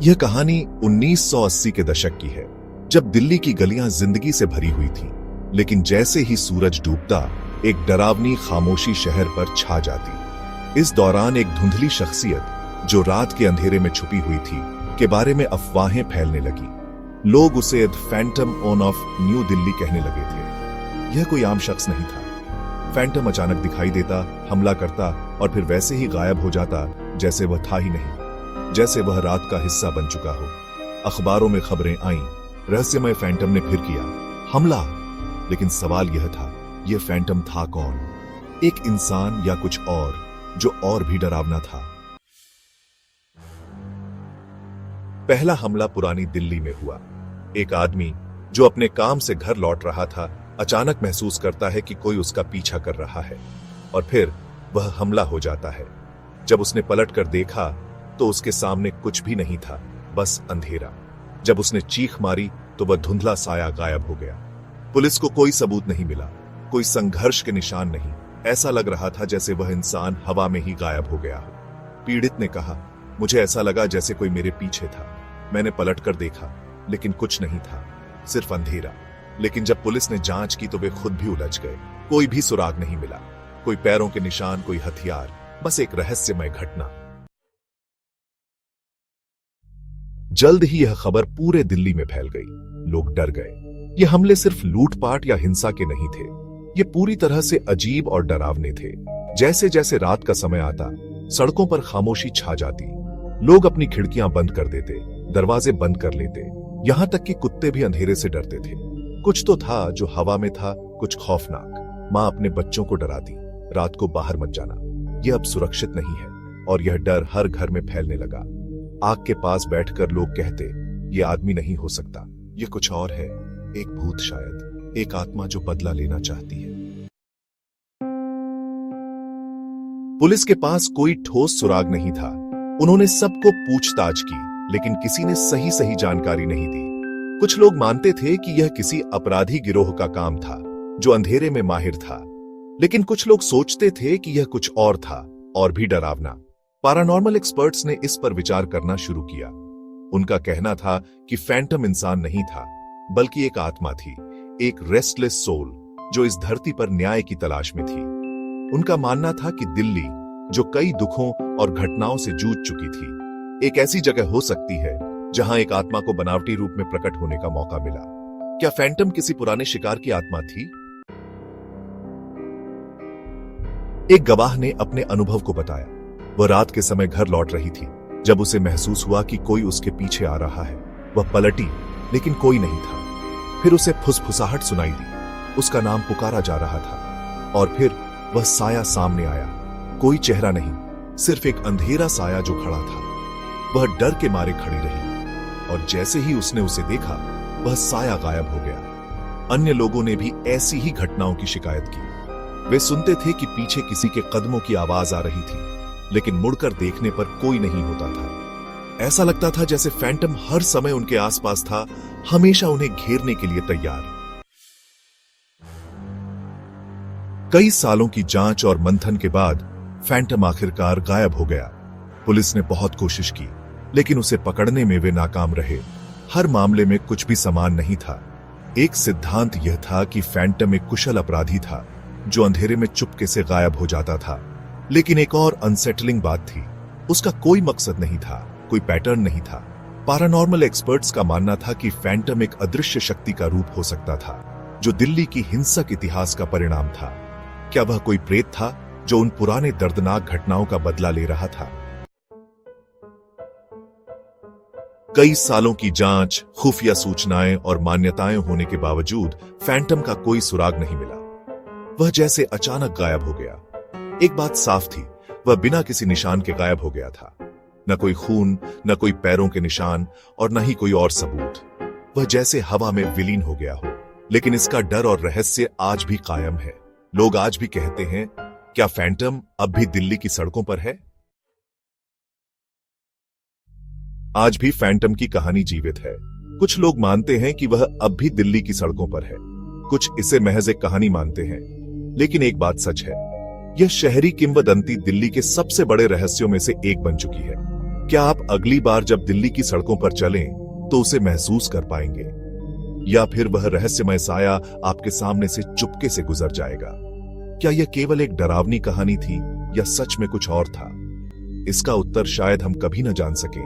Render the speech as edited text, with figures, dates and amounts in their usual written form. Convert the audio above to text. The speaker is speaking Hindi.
यह कहानी 1980 के दशक की है, जब दिल्ली की गलियां जिंदगी से भरी हुई थीं, लेकिन जैसे ही सूरज डूबता, एक डरावनी खामोशी शहर पर छा जाती। इस दौरान एक धुंधली शख्सियत जो रात के अंधेरे में छुपी हुई थी, के बारे में अफवाहें फैलने लगी। लोग उसे the Phantom of new Delhi कहने लगे थे। यह कोई आम शख्स नहीं था। फैंटम अचानक दिखाई देता, हमला करता और फिर वैसे ही गायब हो जाता जैसे वह था ही नहीं, जैसे वह रात का हिस्सा बन चुका हो। अखबारों में खबरें आईं, रहस्यमय फैंटम ने फिर किया हमला। लेकिन सवाल यह था, यह फैंटम था कौन? एक इंसान या कुछ और, जो और भी डरावना था? पहला हमला पुरानी दिल्ली में हुआ। एक आदमी जो अपने काम से घर लौट रहा था, अचानक महसूस करता है कि कोई उसका पीछा कर रहा है, और फिर वह हमला हो जाता है। जब उसने पलटकर देखा तो उसके सामने कुछ भी नहीं था, बस अंधेरा। जब उसने चीख मारी तो वह धुंधला साया गायब हो गया। पुलिस को कोई सबूत नहीं मिला, कोई संघर्ष के निशान नहीं। ऐसा लग रहा था जैसे वह इंसान हवा में ही गायब हो गया हो। पीड़ित ने कहा, मुझे ऐसा लगा जैसे कोई मेरे पीछे था। मैंने पलटकर देखा, लेकिन कुछ नहीं था, सिर्फ अंधेरा। लेकिन जब पुलिस ने जांच की तो वे खुद भी उलझ गए। कोई भी सुराग नहीं मिला, कोई पैरों के निशान, कोई हथियार, बस एक रहस्यमय घटना। जल्द ही यह खबर पूरे दिल्ली में फैल गई। लोग डर गए। ये हमले सिर्फ लूटपाट या हिंसा के नहीं थे, ये पूरी तरह से अजीब और डरावने थे। जैसे जैसे रात का समय आता, सड़कों पर खामोशी छा जाती। लोग अपनी खिड़कियां बंद कर देते, दरवाजे बंद कर लेते, यहां तक कि कुत्ते भी अंधेरे से डरते थे। कुछ तो था जो हवा में था, कुछ खौफनाक। मां अपने बच्चों को डराती, रात को बाहर मत जाना, यह अब सुरक्षित नहीं है। और यह डर हर घर में फैलने लगा। आग के पास बैठकर लोग कहते, यह आदमी नहीं हो सकता, यह कुछ और है, एक भूत शायद, एक आत्मा जो बदला लेना चाहती है। पुलिस के पास कोई ठोस सुराग नहीं था। उन्होंने सबको पूछताछ की, लेकिन किसी ने सही जानकारी नहीं दी। कुछ लोग मानते थे कि यह किसी अपराधी गिरोह का काम था, जो अंधेरे में माहिर था। लेकिन कुछ लोग सोचते थे कि यह कुछ और था, और भी डरावना। पैरानॉर्मल एक्सपर्ट्स ने इस पर विचार करना शुरू किया। उनका कहना था कि फैंटम इंसान नहीं था, बल्कि एक आत्मा थी, एक रेस्टलेस सोल, जो इस धरती पर न्याय की तलाश में थी। उनका मानना था कि दिल्ली, जो कई दुखों और घटनाओं से जूझ चुकी थी, एक ऐसी जगह हो सकती है जहां एक आत्मा को बनावटी रूप में प्रकट होने का मौका मिला। क्या फैंटम किसी पुराने शिकार की आत्मा थी? एक गवाह ने अपने अनुभव को बताया। वह रात के समय घर लौट रही थी, जब उसे महसूस हुआ कि कोई उसके पीछे आ रहा है। वह पलटी, लेकिन कोई नहीं था। फिर उसे फुसफुसाहट सुनाई दी, उसका नाम पुकारा जा रहा था। और फिर वह साया सामने आया। कोई चेहरा नहीं, सिर्फ एक अंधेरा साया जो खड़ा था। वह डर के मारे खड़ी रही, और जैसे ही उसने उसे देखा, वह साया गायब हो गया। अन्य लोगों ने भी ऐसी ही घटनाओं की शिकायत की। वे सुनते थे कि पीछे किसी के कदमों की आवाज आ रही थी, लेकिन मुड़कर देखने पर कोई नहीं होता था। ऐसा लगता था जैसे फैंटम हर समय उनके आसपास था, हमेशा उन्हें घेरने के लिए तैयार। कई सालों की जांच और मंथन के बाद फैंटम आखिरकार गायब हो गया। पुलिस ने बहुत कोशिश की, लेकिन उसे पकड़ने में वे नाकाम रहे। हर मामले में कुछ भी समान नहीं था। एक सिद्धांत यह था कि फैंटम एक कुशल अपराधी था, जो अंधेरे में चुपके से गायब हो जाता था। लेकिन एक और अनसेटलिंग बात थी, उसका कोई मकसद नहीं था, कोई पैटर्न नहीं था। पैरानॉर्मल एक्सपर्ट्स का मानना था कि फैंटम एक अदृश्य शक्ति का रूप हो सकता था, जो दिल्ली की हिंसक इतिहास का परिणाम था। क्या वह कोई प्रेत था जो उन पुराने दर्दनाक घटनाओं का बदला ले रहा था? कई सालों की जांच, खुफिया सूचनाएं और मान्यताएं होने के बावजूद फैंटम का कोई सुराग नहीं मिला। वह जैसे अचानक गायब हो गया। एक बात साफ थी, वह बिना किसी निशान के गायब हो गया था। न कोई खून, न कोई पैरों के निशान, और न ही कोई और सबूत। वह जैसे हवा में विलीन हो गया हो। लेकिन इसका डर और रहस्य आज भी कायम है। लोग आज भी कहते हैं, क्या फैंटम अब भी दिल्ली की सड़कों पर है? आज भी फैंटम की कहानी जीवित है। कुछ लोग मानते हैं कि वह अब भी दिल्ली की सड़कों पर है, कुछ इसे महज एक कहानी मानते हैं। लेकिन एक बात सच है, यह शहरी किंवदंती दिल्ली के सबसे बड़े रहस्यों में से एक बन चुकी है। क्या आप अगली बार जब दिल्ली की सड़कों पर चलें तो उसे महसूस कर पाएंगे, या फिर वह रहस्यमय साया आपके सामने से चुपके से गुजर जाएगा? क्या यह केवल एक डरावनी कहानी थी या सच में कुछ और था? इसका उत्तर शायद हम कभी न जान सकें।